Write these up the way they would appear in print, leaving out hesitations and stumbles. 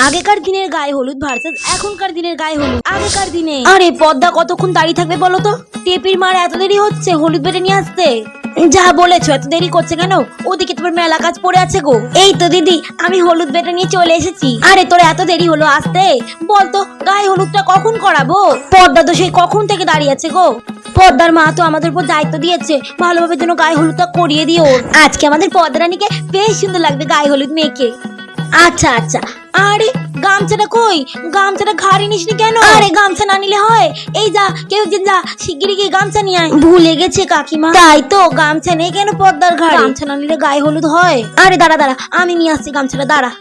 আগেকার দিনের গায়ে হলুদ ভার্সেস এখনকার দিনের গায়ে হলুদ। আগেকার দিনে আরে পদ্মা কতক্ষণ দাঁড়িয়ে থাকবে বলো তো? টেপির মার এত দেরি হচ্ছে হলুদ বেটে নিয়ে আসতে। যা বলেছো, এত দেরি করছে কেন? ওদিকে তোমার মেলা কাজ পড়ে আছে গো। এই তো দিদি, আমি হলুদ বেটে নিয়ে চলে এসেছি। আরে তোর এত দেরি হলো আসতে? বলতো গায়ে হলুদটা কখন করাবো? পদ্মা তো সেই কখন থেকে দাঁড়িয়ে আছে গো। পদ্মার মা তো আমাদের উপর দায়িত্ব দিয়েছে ভালোভাবে যেন গায়ে হলুদটা করিয়ে দিও। আজকে আমাদের পদ্মা রানীকে বেশ সুন্দর লাগবে গায়ে হলুদ মেখে। আচ্ছা আচ্ছা। আরে গামছাটা কই? গামছাটা ঘাড়ে নিসনি কেন? আরে গামছা না নিলে হয়? এই যা, কেউ যা, শিগগিরই গিয়ে গামছা নিয়ে আয়। ভুলে গেছে কাকিমা। তাই তো, গামছা নেই কেন পদ্মার ঘাড়ে? গামছা না নিলে গায়ে হলুদ হয়? আরে দাঁড়া দাঁড়া, আমি নিয়ে আসছি গামছাটা, দাঁড়া।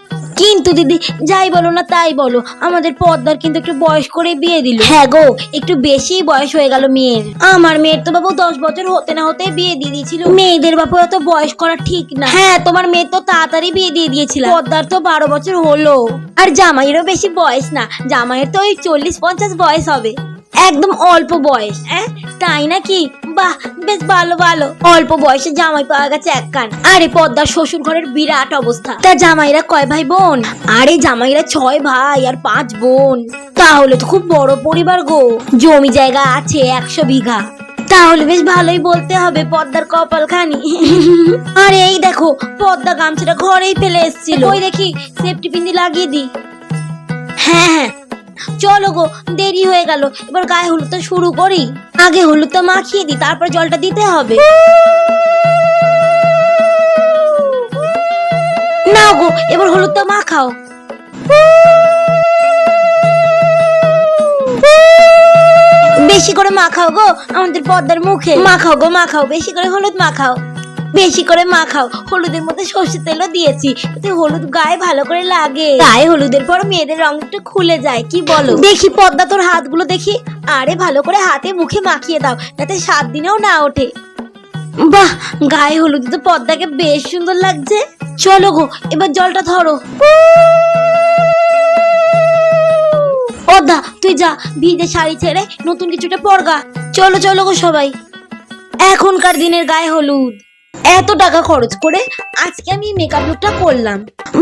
কিন্তু দিদি, যাই বলো না তাই বলো, আমাদের পদ্মার কিন্তু একটু বয়স করে বিয়ে দিল। হ্যাঁ গো, একটু বেশি বয়স হয়ে গেল মেয়ের। আমার মেয়ের তো বাবু 10 বছর হতে না হতে বিয়ে দিয়ে দিয়েছিল। মেয়েদের বাবু এত বয়স করা ঠিক না। হ্যাঁ, তোমার মেয়ে তো তাড়াতাড়ি বিয়ে দিয়ে দিয়েছিল। পদ্মার তো 12 বছর হলো। আর জামাইয়েরও বেশি বয়স না, জামাইয়ের তো ওই 40-50 বয়স হবে। একদম অল্প বয়স। তাই নাকি? বাহ, বেশ ভালো ভালো। অল্প বয়সে জামাই পাওয়া গেছে এক কান। আরে পদ্মার শ্বশুর ঘরের বিরাট অবস্থা। তা জামাইরা কয় ভাই বোন? আরে জামাইরা 6 ভাই আর 5 বোন। তাহলে তো খুব বড় পরিবার গো। জমি জায়গা আছে 100 বিঘা। তাহলে বেশ ভালোই বলতে হবে পদ্মার কপাল খানি। আরে এই দেখো, পদ্মা গামছাটা ঘরেই ফেলে এসেছিল। ওই দেখি, সেফটি পিন লাগিয়ে দি। হ্যাঁ হ্যাঁ, চলো গো, দেরি হয়ে গেল। এবার গায়ে হলুদটা শুরু করি। আগে হলুদটা মাখিয়ে দিই, তারপর জলটা দিতে হবে। নাও গো, এবার হলুদটা মাখাও। বেশি করে মাখাও গো আমাদের পদ্মার মুখে। মাখাও গো মাখাও, বেশি করে হলুদ মাখাও। বেশি করে মাখাও। হলুদের মধ্যে সর্ষের তেলও দিয়েছি, এতে হলুদ গায়ে ভালো করে লাগে। গায়ে হলুদের পর মেয়েদের রং একটু খুলে যায়, কি বলো? দেখি পদ্মা, তোর হাতগুলো দেখি। আরে ভালো করে হাতে মুখে মাখিয়ে দাও, যাতে 7 দিনেও না ওঠে। বাহ, গায়ে হলুদ তো পদ্মাকে বেশ সুন্দর লাগছে। চলো গো, এবার জলটা ধরো। পদ্মা, তুই যা, ভিজে শাড়ি ছেড়ে নতুন কিছুটা পরগা। চলো চলো গো সবাই। এখনকার দিনের গায়ে হলুদ। এত টাকা খরচ করে আজকে আমি মেকআপ লুকটা করলাম,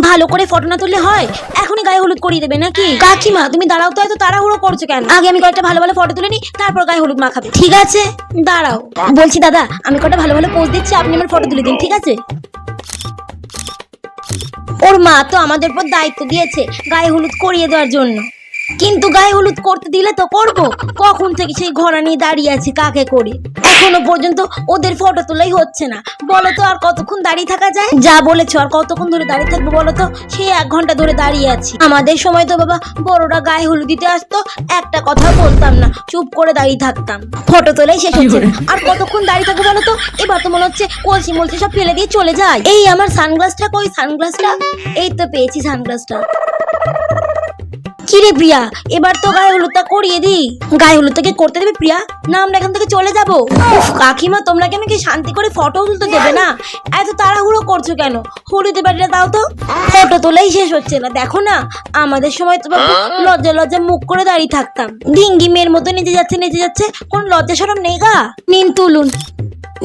ভালো করে ফটো না তুললে হয়? এখনই গায়ে হলুদ করিয়ে দেবে নাকি? কাকিমা, তুমি দাঁড়াও তো, এত তাড়াহুড়ো করছো কেন? আগে আমি কয়েকটা ভালো ভালো ফটো তুলে নি, তারপর গায়ে হলুদ মাখাবে। ঠিক আছে, দাঁড়াও। বলছি দাদা, আমি কয়েকটা ভালো ভালো পোজ দিচ্ছি, আপনি আমার ফটো তুলে দিন, ঠিক আছে? ওর মা তো আমাদের উপর দায়িত্ব দিয়েছে গায়ে হলুদ করিয়ে দেওয়ার জন্য, কিন্তু গায়ে হলুদ করতে দিলে তো করব। কখন থেকে সেই ঘোড়া নিয়ে দাঁড়িয়ে আছে, কাকে করে এখনো পর্যন্ত ওদের ফটো তোলাই হচ্ছে না। বলো তো আর কতক্ষণ দাঁড়িয়ে থাকা যায়? যা বলেছো, আর কতক্ষণ ধরে দাঁড়িয়ে থাকবো বলো তো? সেই 1 ঘন্টা ধরে দাঁড়িয়ে আছি। আমাদের সময় তো বাবা বড়রা গায়ে হলুদ দিতে আসতো, একটা কথা বলতাম না, চুপ করে দাঁড়িয়ে থাকতাম। ফটো তোলাই শেষ হচ্ছে না। আর কতক্ষণ দাঁড়িয়ে থাকবো বলো তো? এবার তো মনে হচ্ছে কলসি মলসি সব ফেলে দিয়ে চলে যায়। এই আমার সানগ্লাসটা কই? সানগ্লাসটা এই তো পেয়েছি, সানগ্লাসটা। কিরে প্রিয়া, এবার তো গায়ে হলুদটা করিয়ে দি। গায়ে হলুদটাকে করতে দেবে প্রিয়া? না আমরা এখান থেকে চলে যাবো? উফ কাকিমা, তোমরা কেন কি শান্তি করে ফটো তুলতে দেবে না? এত তাড়াহুড়ো করছো কেন? হলুদের বাটিটা দাও তো। ফটো তোলাই শেষ হচ্ছে না, দেখো না। আমাদের সময় তো বাবু লজ্জা লজ্জা মুখ করে দাঁড়িয়ে থাকতাম। ডিঙ্গি মেয়ের মতো নেচে যাচ্ছে, কোন লজ্জা শরম নেই গা। নিন তুলুন।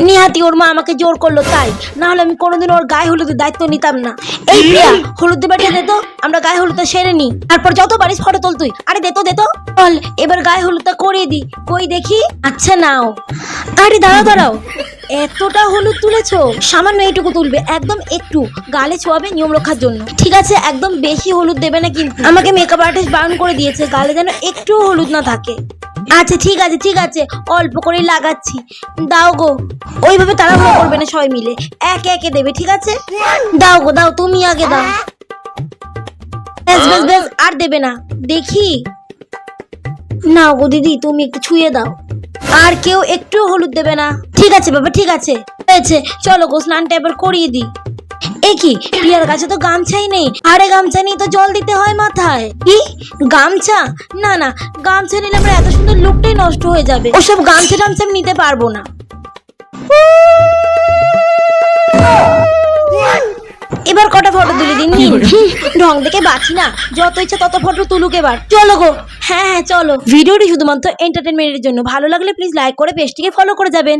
নিহাতি ওর মা আমাকে জোর করলো তাই, না হলে আমি কোনোদিন ওর গায়ে হলুদের দায়িত্ব নিতাম না। এই প্রিয়া, হলুদের বাটিটা দে তো, আমরা গায়ে হলুদটা সেরে নি, তারপর যত পারিস ফটো তোল তুই। আরে দে তো চল, এবার গায়ে হলুদটা করিয়ে দি। কই দেখি। আচ্ছা নাও। আরে দাঁড়াও দাঁড়াও, এতটা হলুদ তুলেছো? সামান্য এইটুকু তুলবে, একদম একটু, গালে ছোঁয়াবে নিয়ম রক্ষার জন্য, ঠিক আছে? একদম বেশি হলুদ দেবে না কিন্তু। আমাকে মেকআপ আর্টিস্ট বারণ করে দিয়েছে গালে যেন একটু হলুদ না থাকে। আচ্ছা ঠিক আছে ঠিক আছে, অল্প করেই লাগাচ্ছি। দাও গো, ওইভাবে তাড়াহুড়ো করবে না, সবাই মিলে একে একে দেবে, ঠিক আছে? দাও গো দাও, তুমি আগে দাও। বেশ বেশ বেশ, আর দেবে না, দেখি। নাও গো দিদি, তুমি একটু ছুঁয়ে দাও। আর কেউ একটু হলুদ দেবে না? ঠিক আছে বাবা, ঠিক আছে, হয়েছে। চলো গো, স্নানটা এবার করিয়ে দিই। এ কি, প্রিয়ার কাছে তো গামছাই নেই। আরে গামছা নেই তো জল দিতে হয় মাথায়। কি গামছা? না না, গামছা নিলে আমার এত সুন্দর লুকটাই নষ্ট হয়ে যাবে। ওসব গামছা টামছা আমি নিতে পারবো না। এবার কটা ফটো তুলে দিন। ঢং দেখে বাঁচি না, যত ইচ্ছা তত ফটো তুলুক এবার। চলো গো। হ্যাঁ হ্যাঁ চলো। ভিডিওটি শুধুমাত্র এন্টারটেনমেন্টের জন্য, ভালো লাগলে প্লিজ লাইক করে পেজটিকে ফলো করে যাবেন।